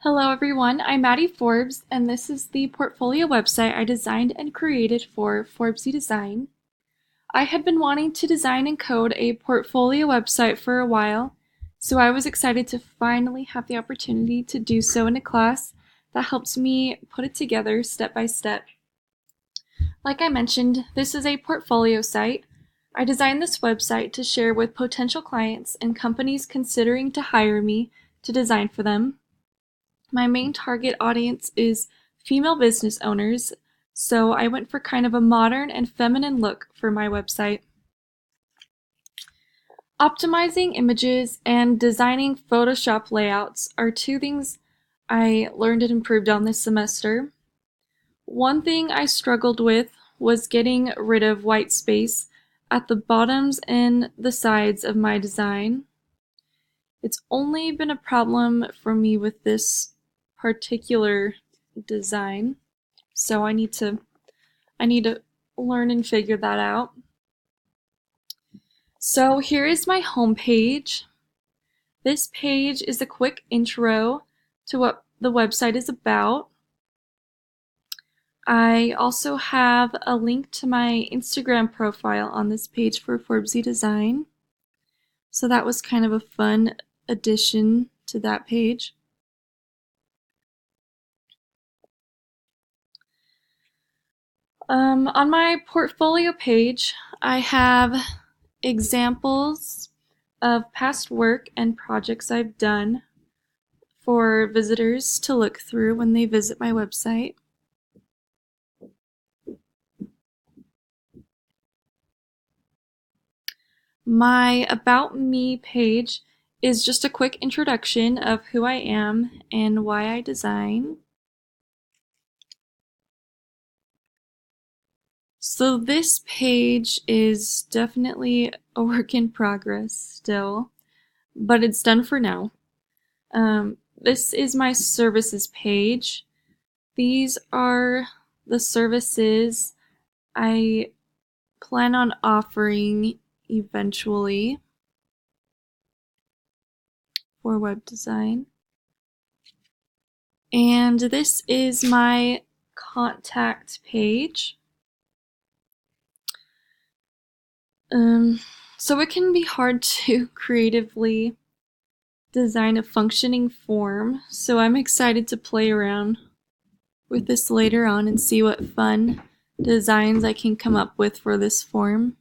Hello everyone, I'm Maddie Forbes, and this is the portfolio website I designed and created for Forbsie Design. I had been wanting to design and code a portfolio website for a while, so I was excited to finally have the opportunity to do so in a class that helps me put it together step by step. Like I mentioned, this is a portfolio site. I designed this website to share with potential clients and companies considering to hire me to design for them. My main target audience is female business owners, so I went for kind of a modern and feminine look for my website. Optimizing images and designing Photoshop layouts are two things I learned and improved on this semester. One thing I struggled with was getting rid of white space at the bottoms and the sides of my design. It's only been a problem for me with this particular design, so I need to learn and figure that out. So here is my home page. This page is a quick intro to what the website is about. I also have a link to my Instagram profile on this page for Forbsie Design, so that was kind of a fun addition to that page. On my portfolio page, I have examples of past work and projects I've done for visitors to look through when they visit my website. My About Me page is just a quick introduction of who I am and why I design. So this page is definitely a work in progress still, but it's done for now. This is my services page. These are the services I plan on offering eventually for web design. And this is my contact page. So it can be hard to creatively design a functioning form, so I'm excited to play around with this later on and see what fun designs I can come up with for this form.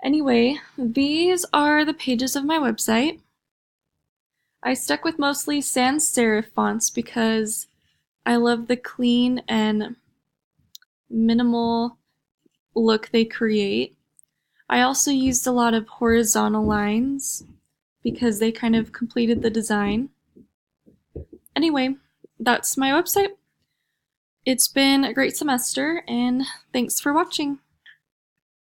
Anyway, these are the pages of my website. I stuck with mostly sans serif fonts because I love the clean and minimal look they create. I also used a lot of horizontal lines because they kind of completed the design. Anyway, that's my website. It's been a great semester, and thanks for watching.